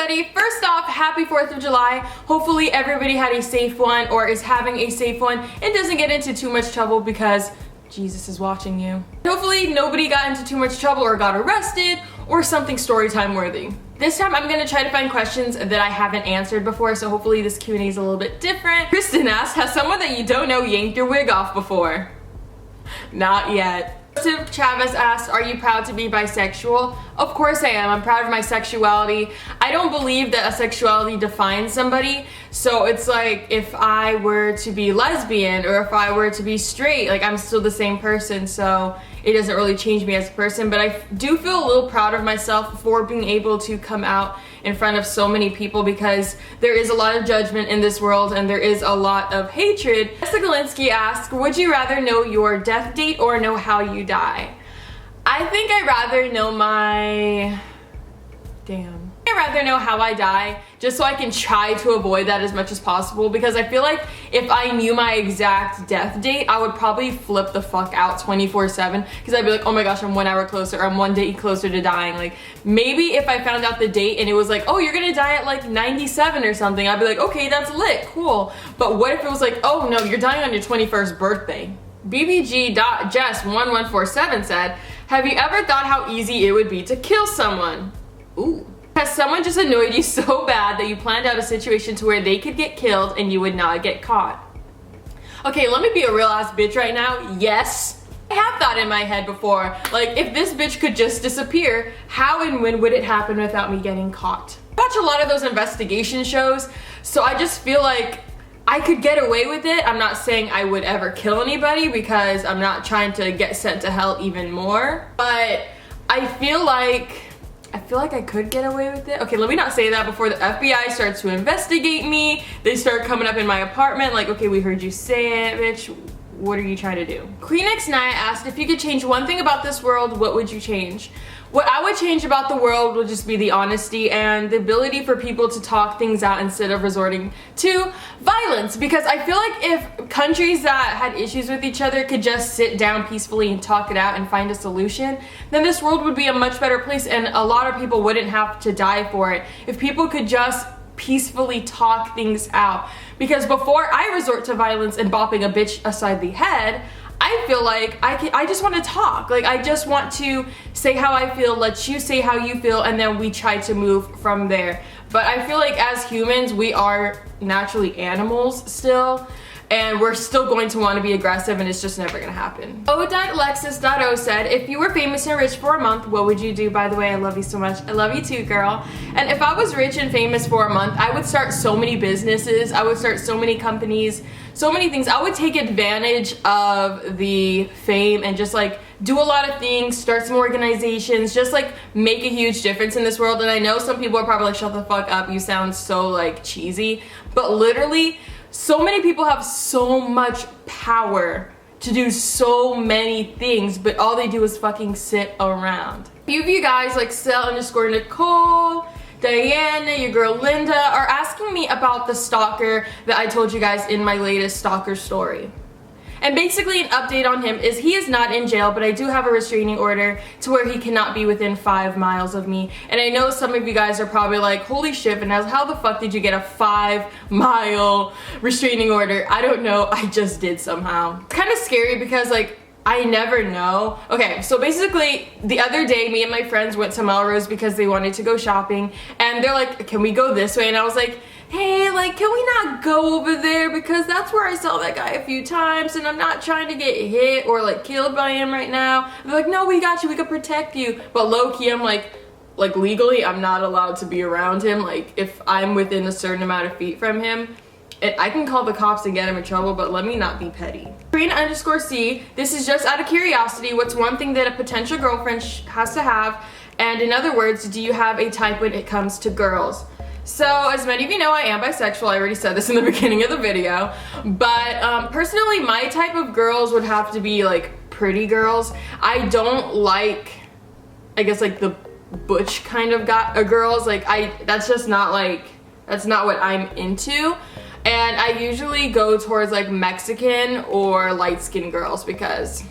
everybody. First off, happy 4th of July. Hopefully everybody had a safe one or is having a safe one and doesn't get into too much trouble because Jesus is watching you. Hopefully nobody got into too much trouble or got arrested or something story time worthy. This time I'm gonna try to find questions that I haven't answered before, so hopefully this Q&A is a little bit different. Kristen asked, has someone that you don't know yanked your wig off before? Not yet. Joseph Chavez asked, are you proud to be bisexual? Of course I am. I'm proud of my sexuality. I don't believe that a sexuality defines somebody. So it's like if I were to be lesbian or if I were to be straight, like I'm still the same person. So it doesn't really change me as a person. But I do feel a little proud of myself for being able to come out in front of so many people because there is a lot of judgment in this world and there is a lot of hatred. Vanessa Galinsky asked, would you rather know your death date or know how you die? I think I'd rather know my... I'd rather know how I die just so I can try to avoid that as much as possible because I feel like if I knew my exact death date, I would probably flip the fuck out 24/7 because I'd be like, oh my gosh, I'm 1 hour closer, I'm 1 day closer to dying. Like maybe if I found out the date and it was like, oh, you're gonna die at like 97 or something, I'd be like, okay, that's lit, cool. But what if it was like, oh no, you're dying on your 21st birthday? BBG.Jess1147 said, have you ever thought how easy it would be to kill someone? Ooh. Has someone just annoyed you so bad that you planned out a situation to where they could get killed and you would not get caught? Okay, let me be a real ass bitch right now. Yes, I have thought in my head before, like if this bitch could just disappear, how and when would it happen without me getting caught? I watch a lot of those investigation shows, so I just feel like I could get away with it. I'm not saying I would ever kill anybody because I'm not trying to get sent to hell even more, but I feel like I could get away with it. Okay, let me not say that before the FBI starts to investigate me. They start coming up in my apartment like, okay, we heard you say it, bitch. What are you trying to do? Queen X Naya asked, if you could change one thing about this world, what would you change? What I would change about the world would just be the honesty and the ability for people to talk things out instead of resorting to violence. Because I feel like if countries that had issues with each other could just sit down peacefully and talk it out and find a solution, then this world would be a much better place and a lot of people wouldn't have to die for it. If people could just peacefully talk things out. Because before I resort to violence and bopping a bitch aside the head, I feel like I just want to talk. Like I just want to say how I feel, let you say how you feel, and then we try to move from there. But I feel like as humans, we are naturally animals still, and we're still going to want to be aggressive, and it's just never gonna happen. O.Lexus.O said, if you were famous and rich for a month, what would you do? By the way, I love you so much. I love you too, girl. And if I was rich and famous for a month, I would start so many businesses. I would start so many companies, so many things. I would take advantage of the fame and just like do a lot of things, start some organizations, just like make a huge difference in this world. And I know some people are probably like, shut the fuck up, you sound so like cheesy, but literally, so many people have so much power to do so many things, but all they do is fucking sit around. A few of you guys like Cell_Nicole, Diana, your girl Linda are asking me about the stalker that I told you guys in my latest stalker story. And basically an update on him is he is not in jail, but I do have a restraining order to where he cannot be within 5 miles of me. And I know some of you guys are probably like, holy shit, Vanessa, how the fuck did you get a 5-mile restraining order? I don't know, I just did somehow. It's kind of scary because like, I never know. Okay, so basically the other day me and my friends went to Melrose because they wanted to go shopping and they're like, can we go this way? And I was like, hey, like, can we not go over there because that's where I saw that guy a few times and I'm not trying to get hit or like killed by him right now. They're like, no, we got you, we can protect you. But low-key, I'm like legally, I'm not allowed to be around him. Like, if I'm within a certain amount of feet from him, I can call the cops and get him in trouble, but let me not be petty. Karina_C, this is just out of curiosity, what's one thing that a potential girlfriend has to have? And in other words, do you have a type when it comes to girls? So as many of you know, I am bisexual. I already said this in the beginning of the video. But personally, my type of girls would have to be like pretty girls. I don't like, I guess like the butch kind of girls. Like that's just not like, that's not what I'm into. And I usually go towards like Mexican or light-skinned girls because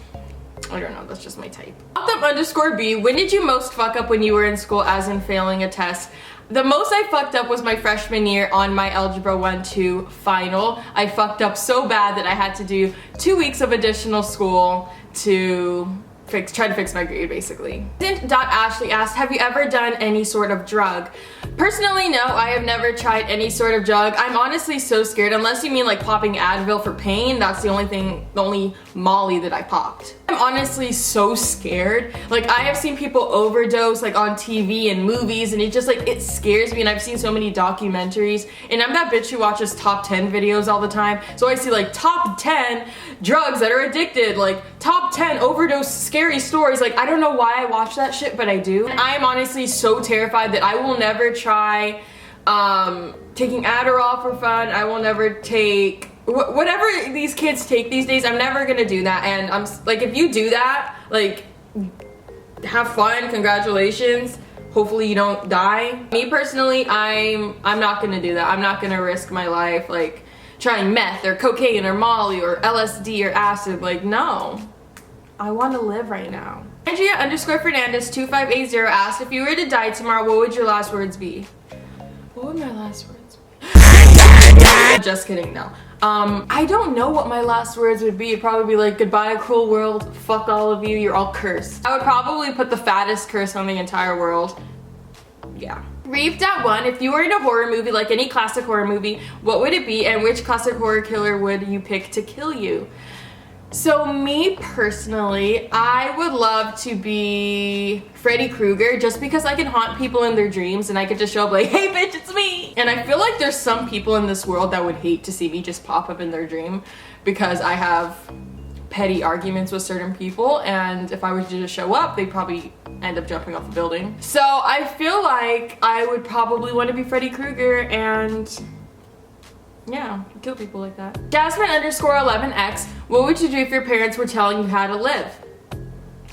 I don't know, that's just my type. _B, when did you most fuck up when you were in school, as in failing a test? The most I fucked up was my freshman year on my Algebra 1-2 final. I fucked up so bad that I had to do 2 weeks of additional school to try to fix my grade, basically. Ashley asked, have you ever done any sort of drug? Personally, no, I have never tried any sort of drug. I'm honestly so scared, unless you mean like popping Advil for pain. That's the only Molly that I popped. I'm honestly so scared. Like, I have seen people overdose like on TV and movies, and it just like, it scares me. And I've seen so many documentaries, and I'm that bitch who watches top 10 videos all the time. So I see like top 10 drugs that are addicted, like top 10 overdose scary stories. Like, I don't know why I watch that shit, but I do. And I am honestly so terrified that I will never try taking Adderall for fun. I will never take whatever these kids take these days. I'm never gonna do that. And I'm like, if you do that, like, have fun, congratulations. Hopefully you don't die. Me personally, I'm not gonna do that. I'm not gonna risk my life like trying meth or cocaine or Molly or LSD or acid. Like, no. I want to live right now. Andrea_Fernandez 2580 asked, if you were to die tomorrow, what would your last words be? What would my last words be? Just kidding, no. I don't know what my last words would be. It'd probably be like, goodbye cruel world, fuck all of you, you're all cursed. I would probably put the fattest curse on the entire world. Yeah. Reeve.1, if you were in a horror movie, like any classic horror movie, what would it be, and which classic horror killer would you pick to kill you? So me personally, I would love to be Freddy Krueger, just because I can haunt people in their dreams and I could just show up like, hey bitch, it's me! And I feel like there's some people in this world that would hate to see me just pop up in their dream, because I have petty arguments with certain people, and if I were to just show up, they'd probably end up jumping off a building. So I feel like I would probably want to be Freddy Krueger and yeah, kill people like that. Jasmine_11X, what would you do if your parents were telling you how to live?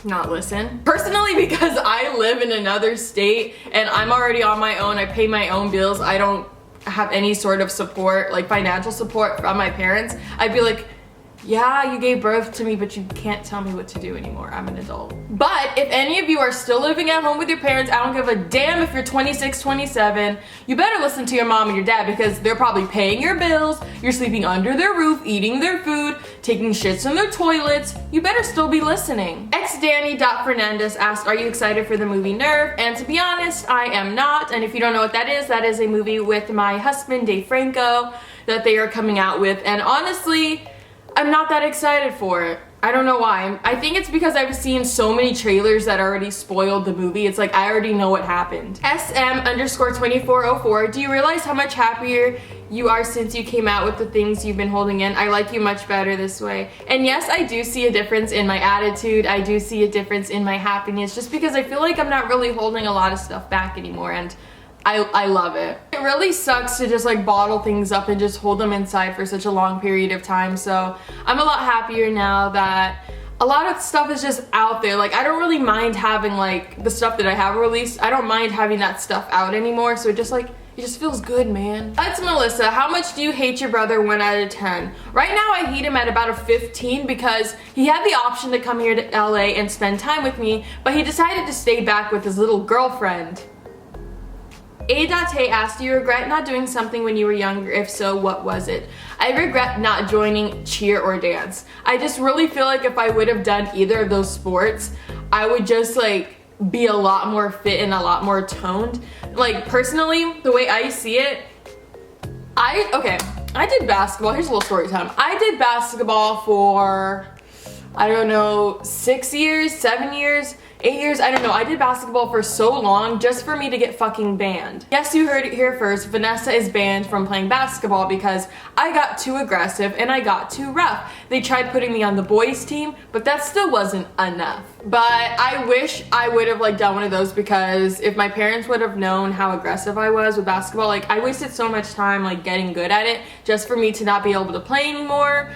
Not listen. Personally, because I live in another state and I'm already on my own, I pay my own bills, I don't have any sort of support, like financial support from my parents, I'd be like, yeah, you gave birth to me, but you can't tell me what to do anymore. I'm an adult. But if any of you are still living at home with your parents, I don't give a damn if you're 26, 27, you better listen to your mom and your dad, because they're probably paying your bills, you're sleeping under their roof, eating their food, taking shits in their toilets. You better still be listening. xdanny.fernandez asked, are you excited for the movie Nerve? And to be honest, I am not. And if you don't know what that is a movie with my husband, Dave Franco, that they are coming out with. And honestly, I'm not that excited for it. I don't know why. I think it's because I've seen so many trailers that already spoiled the movie. It's like, I already know what happened. SM_2404, do you realize how much happier you are since you came out with the things you've been holding in? I like you much better this way. And yes, I do see a difference in my attitude. I do see a difference in my happiness, just because I feel like I'm not really holding a lot of stuff back anymore, and I love it. It really sucks to just like bottle things up and just hold them inside for such a long period of time. So I'm a lot happier now that a lot of stuff is just out there. Like, I don't really mind having like the stuff that I have released. I don't mind having that stuff out anymore. So it just feels good, man. That's Melissa. How much do you hate your brother 1 out of 10? Right now I hate him at about a 15, because he had the option to come here to LA and spend time with me, but he decided to stay back with his little girlfriend. A.Tay asked, do you regret not doing something when you were younger? If so, what was it? I regret not joining cheer or dance. I just really feel like if I would have done either of those sports, I would just like be a lot more fit and a lot more toned. Like, personally, the way I see it, I did basketball. Here's a little story time. I did basketball for, I don't know, 6 years, 7 years, 8 years, I don't know. I did basketball for so long just for me to get fucking banned. Yes, you heard it here first. Vanessa is banned from playing basketball because I got too aggressive and I got too rough. They tried putting me on the boys team, but that still wasn't enough. But I wish I would have like done one of those, because if my parents would have known how aggressive I was with basketball, like I wasted so much time like getting good at it just for me to not be able to play anymore.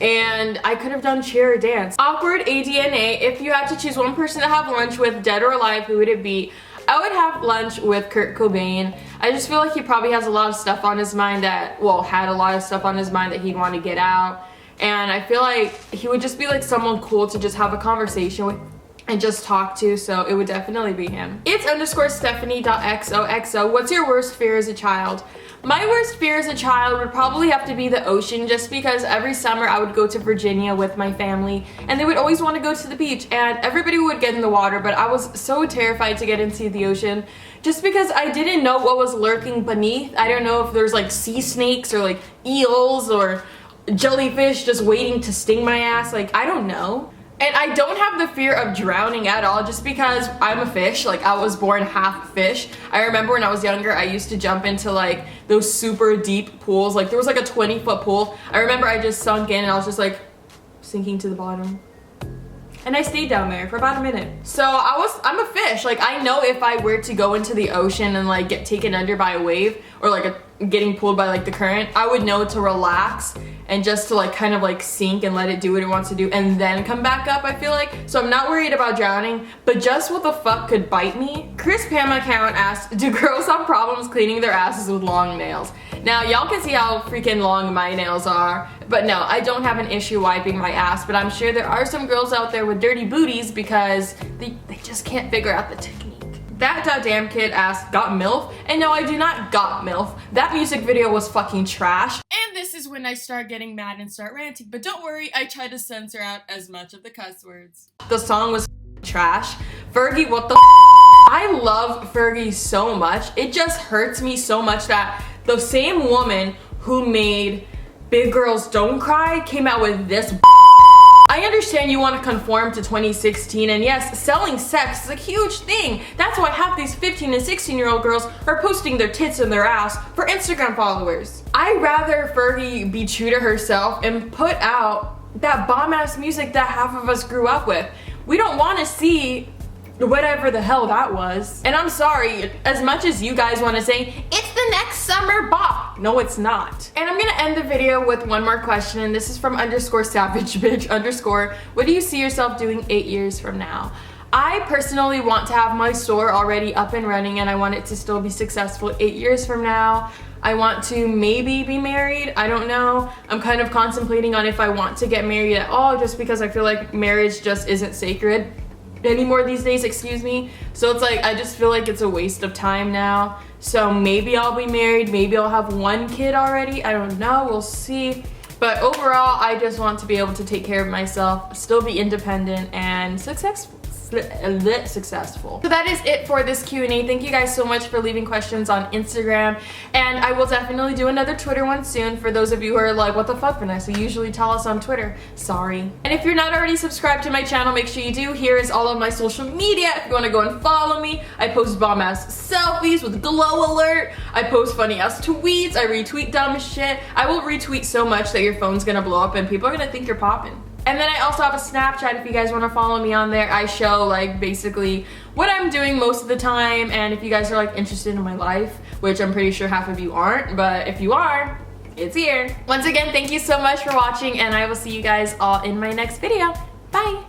And I could have done cheer or dance. Awkward ADNA, if you had to choose one person to have lunch with, dead or alive, who would it be? I would have lunch with Kurt Cobain. I just feel like he probably has a lot of stuff on his mind that, well, had a lot of stuff on his mind that he'd want to get out. And I feel like he would just be like someone cool to just have a conversation with. and just talk to, so it would definitely be him. It's _Stephanie.xoxo. What's your worst fear as a child? My worst fear as a child would probably have to be the ocean, just because every summer I would go to Virginia with my family and they would always want to go to the beach and everybody would get in the water, but I was so terrified to get into the ocean just because I didn't know what was lurking beneath. I don't know if there's like sea snakes or like eels or jellyfish just waiting to sting my ass. Like, I don't know. And I don't have the fear of drowning at all, just because I'm a fish. Like, I was born half fish. I remember when I was younger, I used to jump into like those super deep pools. Like, there was like a 20-foot pool. I remember I just sunk in and I was just like sinking to the bottom. And I stayed down there for about a minute. So I'm a fish. Like, I know if I were to go into the ocean and like get taken under by a wave or like getting pulled by like the current, I would know to relax and just to like kind of like sink and let it do what it wants to do and then come back up, I feel like. So I'm not worried about drowning, but just what the fuck could bite me? Chris Pam account asked, do girls have problems cleaning their asses with long nails? Now, y'all can see how freaking long my nails are, but no, I don't have an issue wiping my ass, but I'm sure there are some girls out there with dirty booties because they just can't figure out the technique. That damn kid asked, got MILF? And no, I do not got MILF. That music video was fucking trash. And this is when I start getting mad and start ranting, but don't worry, I try to censor out as much of the cuss words. The song was trash. Fergie, what the I love Fergie so much. It just hurts me so much that the same woman who made Big Girls Don't Cry came out with this. I understand you want to conform to 2016, and yes, selling sex is a huge thing. That's why half these 15 and 16-year-old girls are posting their tits and their ass for Instagram followers. I'd rather Fergie be true to herself and put out that bomb-ass music that half of us grew up with. We don't want to see whatever the hell that was. And I'm sorry, as much as you guys want to say, it's the next summer bop. No, it's not. And I'm gonna end the video with one more question, and this is from _SavageBitch_. What do you see yourself doing 8 years from now? I personally want to have my store already up and running, and I want it to still be successful 8 years from now. I want to maybe be married. I don't know. I'm kind of contemplating on if I want to get married at all, just because I feel like marriage just isn't sacred anymore these days, excuse me. So it's like, I just feel like it's a waste of time now. So maybe I'll be married, maybe I'll have one kid already, I don't know, we'll see. But overall, I just want to be able to take care of myself, still be independent and successful. So that is it for this Q&A. Thank you guys so much for leaving questions on Instagram, and I will definitely do another Twitter one soon for those of you who are like, what the fuck, Vanessa, you usually tell us on Twitter. Sorry. And if you're not already subscribed to my channel, make sure you do. Here is all of my social media if you want to go and follow me. I post bomb ass selfies with glow alert. I post funny ass tweets. I retweet dumb shit. I will retweet so much that your phone's gonna blow up and people are gonna think you're popping. And then I also have a Snapchat if you guys want to follow me on there. I show like basically what I'm doing most of the time, and if you guys are like interested in my life, which I'm pretty sure half of you aren't, but if you are, it's here. Once again, thank you so much for watching, and I will see you guys all in my next video. Bye!